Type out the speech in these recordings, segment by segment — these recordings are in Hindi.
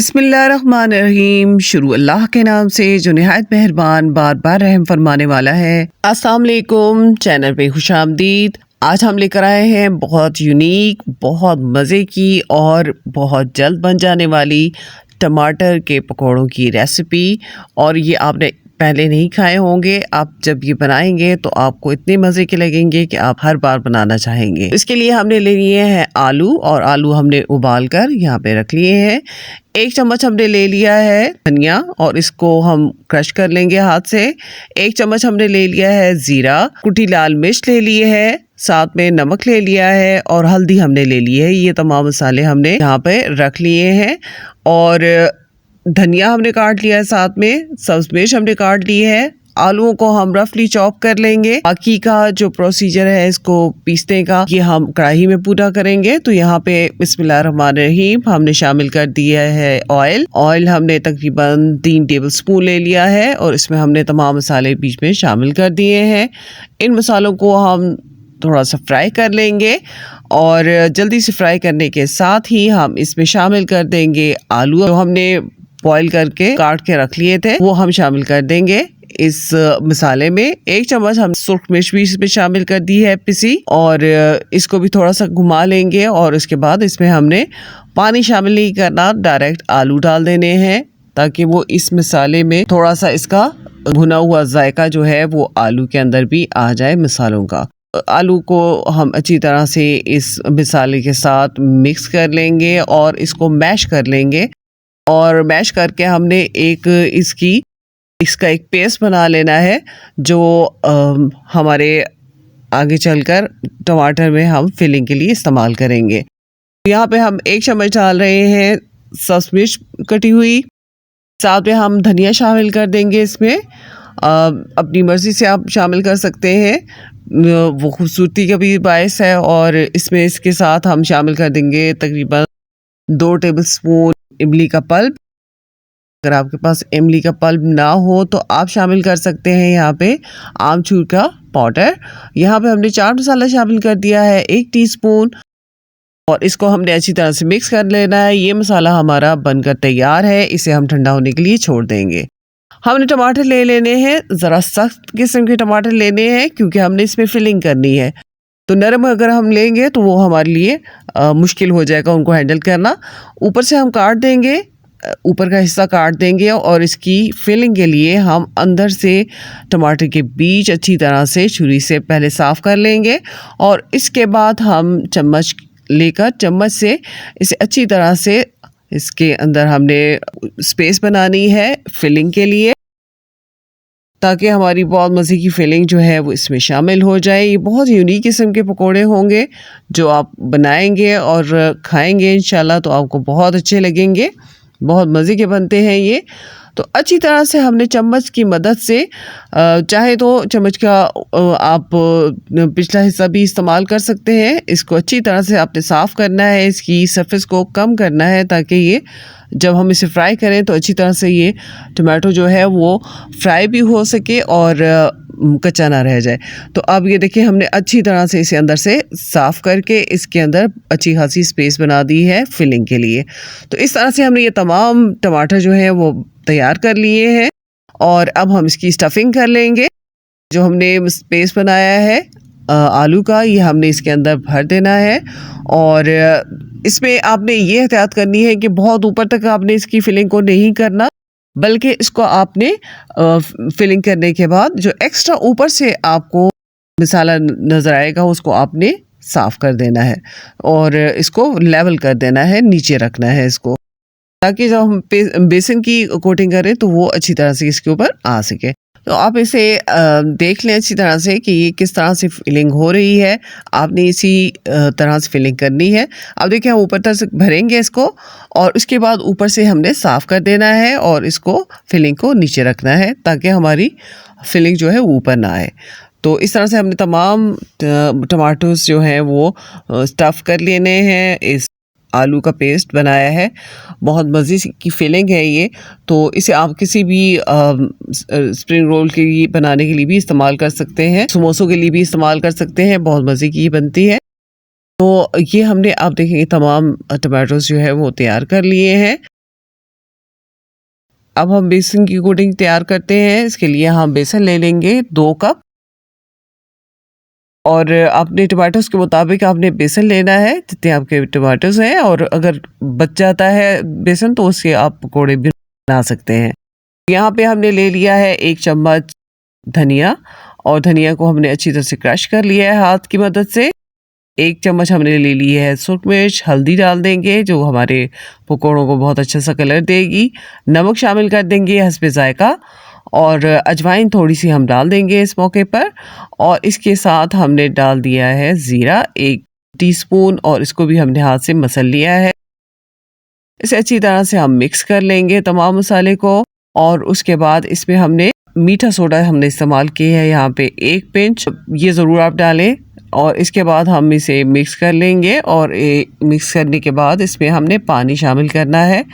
बिस्मिल्लाहिर्रहमानिर्रहीम। शुरू अल्लाह के नाम से जो निहायत मेहरबान बार बार रहम फरमाने वाला है। अस्सलाम वालेकुम, चैनल पे खुशामदीद। आज हम लेकर आए हैं बहुत यूनिक, बहुत मज़े की और बहुत जल्द बन जाने वाली टमाटर के पकौड़ों की रेसिपी। और ये आपने पहले नहीं खाए होंगे। आप जब ये बनाएंगे तो आपको इतने मज़े के लगेंगे कि आप हर बार बनाना चाहेंगे। इसके लिए हमने ले लिए हैं आलू, और आलू हमने उबाल कर यहाँ पे रख लिए हैं। 1 चम्मच हमने ले लिया है धनिया, और इसको हम क्रश कर लेंगे हाथ से। 1 चम्मच हमने ले लिया है ज़ीरा, कुटी लाल मिर्च ले लिए है, साथ में नमक ले लिया है और हल्दी हमने ले ली है। ये तमाम मसाले हमने यहाँ पे रख लिए हैं। और धनिया हमने काट लिया है, साथ में सब्ज़ मिर्च हमने काट ली है। आलूओं को हम रफली चॉप कर लेंगे। बाकी का जो प्रोसीजर है इसको पीसने का, ये हम कढ़ाई में पूरा करेंगे। तो यहाँ पे बिस्मिल्लाहिर्रहमानिर्रहीम हमने शामिल कर दिया है ऑयल। ऑयल हमने तकरीबन 3 टेबलस्पून ले लिया है, और इसमें हमने तमाम मसाले बीच में शामिल कर दिए हैं। इन मसालों को हम थोड़ा सा फ्राई कर लेंगे, और जल्दी से फ्राई करने के साथ ही हम इसमें शामिल कर देंगे आलू जो हमने बॉईल करके काट के रख लिए थे, वो हम शामिल कर देंगे इस मसाले में। 1 चम्मच हम सुर्ख मिर्च भी इसमें शामिल कर दी है पिसी, और इसको भी थोड़ा सा घुमा लेंगे। और उसके बाद इसमें हमने पानी शामिल नहीं करना, डायरेक्ट आलू डाल देने हैं, ताकि वो इस मसाले में थोड़ा सा इसका भुना हुआ जायका जो है वो आलू के अंदर भी आ जाए मसालों का। आलू को हम अच्छी तरह से इस मसाले के साथ मिक्स कर लेंगे और इसको मैश कर लेंगे। और मैश करके हमने इसका एक पेस्ट बना लेना है, जो हमारे आगे चलकर टमाटर में हम फिलिंग के लिए इस्तेमाल करेंगे। यहाँ पे हम 1 चम्मच डाल रहे हैं सब्ज़ मिर्च कटी हुई, साथ में हम धनिया शामिल कर देंगे इसमें। अपनी मर्ज़ी से आप शामिल कर सकते हैं, वो खूबसूरती का भी बायस है। और इसमें इसके साथ हम शामिल कर देंगे तकरीबन 2 टेबलस्पून इमली का पल्प। अगर आपके पास इमली का पल्प ना हो तो आप शामिल कर सकते हैं यहाँ पे आमचूर का पाउडर। यहाँ पे हमने चाट मसाला शामिल कर दिया है 1 टीस्पून, और इसको हमने अच्छी तरह से मिक्स कर लेना है। ये मसाला हमारा बनकर तैयार है, इसे हम ठंडा होने के लिए छोड़ देंगे। हमने टमाटर ले लेने हैं, ज़रा सख्त किस्म के टमाटर लेने हैं, क्योंकि हमने इसमें फिलिंग करनी है। तो नरम अगर हम लेंगे तो वो हमारे लिए मुश्किल हो जाएगा उनको हैंडल करना। ऊपर से हम काट देंगे, ऊपर का हिस्सा काट देंगे, और इसकी फिलिंग के लिए हम अंदर से टमाटर के बीज अच्छी तरह से छुरी से पहले साफ़ कर लेंगे। और इसके बाद हम चम्मच लेकर चम्मच से इसे अच्छी तरह से इसके अंदर हमने स्पेस बनानी है फिलिंग के लिए, ताकि हमारी बहुत मज़े की फिलिंग जो है वो इसमें शामिल हो जाए। ये बहुत यूनिक किस्म के पकोड़े होंगे जो आप बनाएंगे और खाएंगे इंशाल्लाह, तो आपको बहुत अच्छे लगेंगे। बहुत मज़े के बनते हैं ये। तो अच्छी तरह से हमने चम्मच की मदद से, चाहे तो चम्मच का आप पिछला हिस्सा भी इस्तेमाल कर सकते हैं। इसको अच्छी तरह से आपने साफ़ करना है, इसकी सरफेस को कम करना है, ताकि ये जब हम इसे फ्राई करें तो अच्छी तरह से ये टमाटो जो है वो फ्राई भी हो सके और कच्चा ना रह जाए। तो अब ये देखिए हमने अच्छी तरह से इसे अंदर से साफ़ करके इसके अंदर अच्छी खासी स्पेस बना दी है फिलिंग के लिए। तो इस तरह से हमने ये तमाम टमाटर जो है वो तैयार कर लिए हैं, और अब हम इसकी स्टफिंग कर लेंगे। जो हमने स्पेस बनाया है आलू का, ये हमने इसके अंदर भर देना है। और इसमें आपने ये एहतियात करनी है कि बहुत ऊपर तक आपने इसकी फिलिंग को नहीं करना, बल्कि इसको आपने फिलिंग करने के बाद जो एक्स्ट्रा ऊपर से आपको मसाला नज़र आएगा उसको आपने साफ़ कर देना है, और इसको लेवल कर देना है, नीचे रखना है इसको, ताकि जब हम बेसन की कोटिंग करें तो वो अच्छी तरह से इसके ऊपर आ सके। तो आप इसे देख लें अच्छी तरह से कि ये किस तरह से फिलिंग हो रही है। आपने इसी तरह से फिलिंग करनी है। अब देखिए हम ऊपर तक से भरेंगे इसको, और उसके बाद ऊपर से हमने साफ़ कर देना है और इसको फिलिंग को नीचे रखना है, ताकि हमारी फिलिंग जो है वो ऊपर ना आए। तो इस तरह से हमने तमाम टमाटोस जो हैं वो स्टफ़ कर लेने हैं, इस आलू का पेस्ट बनाया है। बहुत मज़े की फिलिंग है ये। तो इसे आप किसी भी स्प्रिंग रोल के लिए बनाने के लिए भी इस्तेमाल कर सकते हैं, समोसों के लिए भी इस्तेमाल कर सकते हैं, बहुत मज़े की बनती है। तो ये हमने आप देखेंगे तमाम टमाटोस जो है वो तैयार कर लिए हैं। अब हम बेसन की कोटिंग तैयार करते हैं। इसके लिए हम बेसन ले लेंगे 2 कप और अपने टमाटोज़ के मुताबिक आपने बेसन लेना है जितने आपके टमाटोज़ हैं, और अगर बच जाता है बेसन तो उससे आप पकौड़े भी बना सकते हैं। यहाँ पे हमने ले लिया है 1 चम्मच धनिया, और धनिया को हमने अच्छी तरह से क्रश कर लिया है हाथ की मदद से। 1 चम्मच हमने ले ली है सूरख मिर्च, हल्दी डाल देंगे जो हमारे पकौड़ों को बहुत अच्छा सा कलर देगी। नमक शामिल कर देंगे हस्बे ज़ायक़ा, और अजवाइन थोड़ी सी हम डाल देंगे इस मौके पर। और इसके साथ हमने डाल दिया है ज़ीरा 1 टीस्पून, और इसको भी हमने हाथ से मसल लिया है। इसे अच्छी तरह से हम मिक्स कर लेंगे तमाम मसाले को, और उसके बाद इसमें हमने मीठा सोडा हमने इस्तेमाल किया है यहाँ पे 1 पिंच, ये ज़रूर आप डालें। और इसके बाद हम इसे मिक्स कर लेंगे, और मिक्स करने के बाद इसमें हमने पानी शामिल करना है।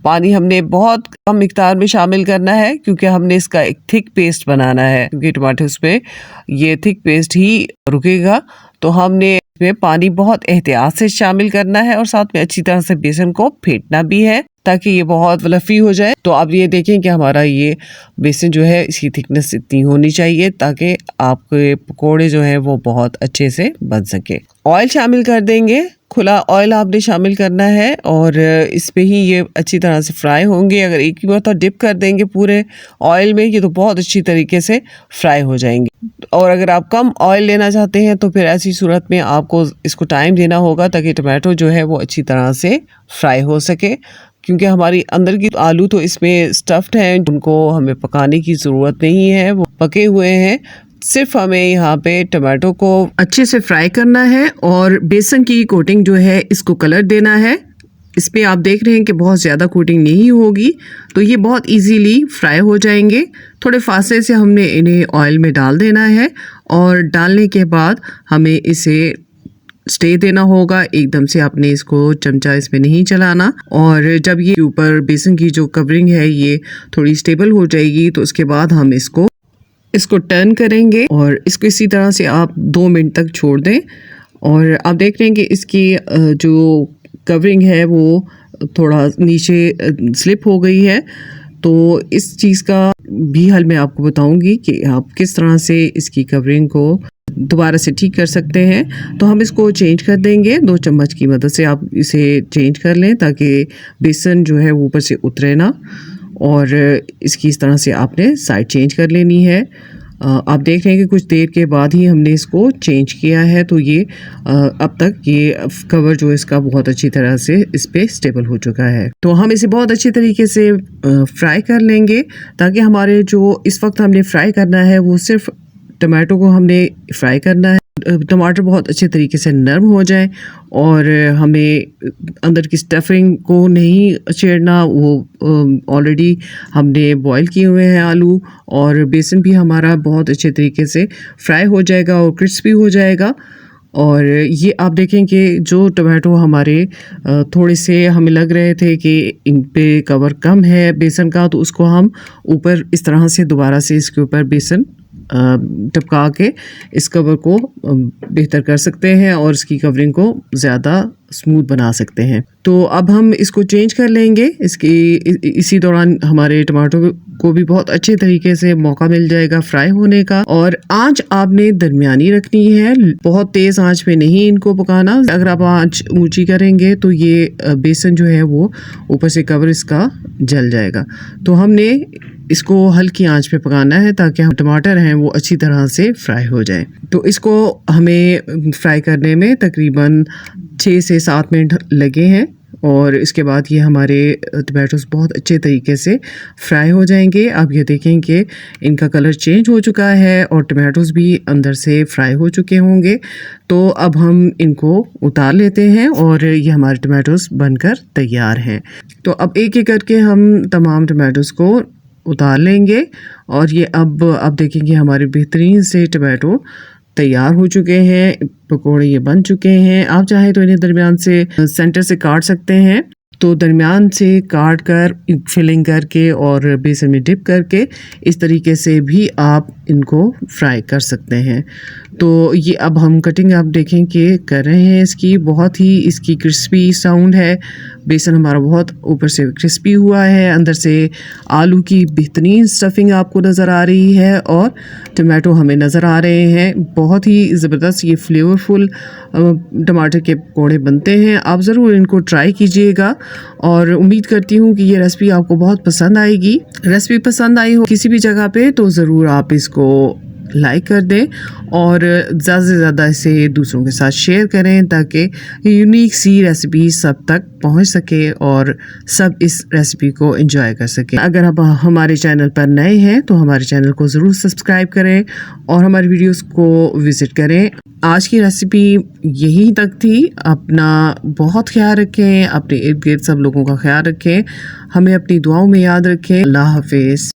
पानी हमने बहुत कम मिकदार में शामिल करना है क्योंकि हमने इसका एक थिक पेस्ट बनाना है, क्योंकि टमाटोस पे ये थिक पेस्ट ही रुकेगा। तो हमने इसमें पानी बहुत एहतियात से शामिल करना है, और साथ में अच्छी तरह से बेसन को फेंटना भी है ताकि ये बहुत फ्लफी हो जाए। तो आप ये देखें कि हमारा ये बेसन जो है इसकी थिकनेस इतनी होनी चाहिए ताकि आपके पकोड़े जो हैं वो बहुत अच्छे से बन सके। ऑयल शामिल कर देंगे, खुला ऑयल आपने शामिल करना है, और इस पे ही ये अच्छी तरह से फ्राई होंगे। अगर एक ही बार डिप कर देंगे पूरे ऑयल में, ये तो बहुत अच्छी तरीके से फ्राई हो जाएंगे। और अगर आप कम ऑयल लेना चाहते हैं तो फिर ऐसी सूरत में आपको इसको टाइम देना होगा ताकि टमाटो जो है वो अच्छी तरह से फ्राई हो सके, क्योंकि हमारी अंदर की आलू तो इसमें स्टफ्ड हैं, उनको हमें पकाने की ज़रूरत नहीं है, वो पके हुए हैं। सिर्फ हमें यहाँ पे टमाटो को अच्छे से फ्राई करना है और बेसन की कोटिंग जो है इसको कलर देना है। इस पे आप देख रहे हैं कि बहुत ज़्यादा कोटिंग नहीं होगी, तो ये बहुत इजीली फ्राई हो जाएंगे। थोड़े फासले से हमने इन्हें ऑयल में डाल देना है, और डालने के बाद हमें इसे स्टे देना होगा। एकदम से आपने इसको चमचा इसमें नहीं चलाना, और जब ये ऊपर बेसन की जो कवरिंग है ये थोड़ी स्टेबल हो जाएगी तो उसके बाद हम इसको टर्न करेंगे, और इसको इसी तरह से आप 2 मिनट तक छोड़ दें। और आप देख रहे हैं कि इसकी जो कवरिंग है वो थोड़ा नीचे स्लिप हो गई है। तो इस चीज़ का भी हल मैं आपको बताऊंगी कि आप किस तरह से इसकी कवरिंग को दोबारा से ठीक कर सकते हैं। तो हम इसको चेंज कर देंगे, 2 चम्मच की मदद से आप इसे चेंज कर लें ताकि बेसन जो है वो ऊपर से उतरे ना। और इसकी इस तरह से आपने साइड चेंज कर लेनी है। आप देख रहे हैं कि कुछ देर के बाद ही हमने इसको चेंज किया है, तो ये अब तक ये कवर जो है इसका बहुत अच्छी तरह से इस पे स्टेबल हो चुका है। तो हम इसे बहुत अच्छी तरीके से फ्राई कर लेंगे ताकि हमारे जो इस वक्त हमने फ्राई करना है वो सिर्फ टमाटो को हमने फ्राई करना है। टमाटर बहुत अच्छे तरीके से नरम हो जाए, और हमें अंदर की स्टफिंग को नहीं छेड़ना। वो ऑलरेडी हमने बॉईल किए हुए हैं आलू, और बेसन भी हमारा बहुत अच्छे तरीके से फ्राई हो जाएगा और क्रिस्पी हो जाएगा। और ये आप देखें कि जो टमाटो हमारे थोड़े से हमें लग रहे थे कि इन पे कवर कम है बेसन का, तो उसको हम ऊपर इस तरह से दोबारा से इसके ऊपर बेसन टपका के इस कवर को बेहतर कर सकते हैं और इसकी कवरिंग को ज़्यादा स्मूथ बना सकते हैं। तो अब हम इसको चेंज कर लेंगे। इसी दौरान हमारे टमाटो को भी बहुत अच्छे तरीके से मौका मिल जाएगा फ्राई होने का। और आंच आपने दरमियानी रखनी है, बहुत तेज़ आंच में नहीं इनको पकाना। अगर आप आंच ऊंची करेंगे तो ये बेसन जो है वो ऊपर से कवर इसका जल जाएगा। तो हमने इसको हल्की आंच पे पकाना है ताकि हम टमाटर हैं वो अच्छी तरह से फ्राई हो जाए। तो इसको हमें फ्राई करने में तकरीबन 6 से 7 मिनट लगे हैं, और इसके बाद ये हमारे टमाटोस बहुत अच्छे तरीके से फ्राई हो जाएंगे। आप ये देखें कि इनका कलर चेंज हो चुका है और टमाटोस भी अंदर से फ्राई हो चुके होंगे। तो अब हम इनको उतार लेते हैं और ये हमारे टमाटोस बनकर तैयार हैं। तो अब एक एक करके हम तमाम टमाटोस को उतार लेंगे, और ये अब आप देखेंगे हमारे बेहतरीन से टमाटो तैयार हो चुके हैं, पकोड़े ये बन चुके हैं। आप चाहें तो इन्हें दरमियान से सेंटर से काट सकते हैं, तो दरमियान से काट कर फिलिंग करके और बेसन में डिप करके इस तरीके से भी आप इनको फ्राई कर सकते हैं। तो ये अब हम कटिंग आप देखें कि कर रहे हैं इसकी, बहुत ही इसकी क्रिस्पी साउंड है। बेसन हमारा बहुत ऊपर से क्रिस्पी हुआ है, अंदर से आलू की बेहतरीन स्टफिंग आपको नज़र आ रही है और टमाटो हमें नज़र आ रहे हैं। बहुत ही ज़बरदस्त ये फ्लेवरफुल टमाटर के पकौड़े बनते हैं। आप ज़रूर इनको ट्राई कीजिएगा और उम्मीद करती हूँ कि ये रेसिपी आपको बहुत पसंद आएगी। रेसिपी पसंद आई हो किसी भी जगह पे तो ज़रूर आप इसको लाइक कर दें और ज़्यादा से ज़्यादा इसे दूसरों के साथ शेयर करें ताकि यूनिक सी रेसिपी सब तक पहुंच सके और सब इस रेसिपी को एंजॉय कर सकें। अगर आप हमारे चैनल पर नए हैं तो हमारे चैनल को ज़रूर सब्सक्राइब करें और हमारी वीडियोस को विज़िट करें। आज की रेसिपी यहीं तक थी। अपना बहुत ख्याल रखें, अपने इर्द गिर्द सब लोगों का ख्याल रखें, हमें अपनी दुआओं में याद रखें। अल्लाह हाफिज़।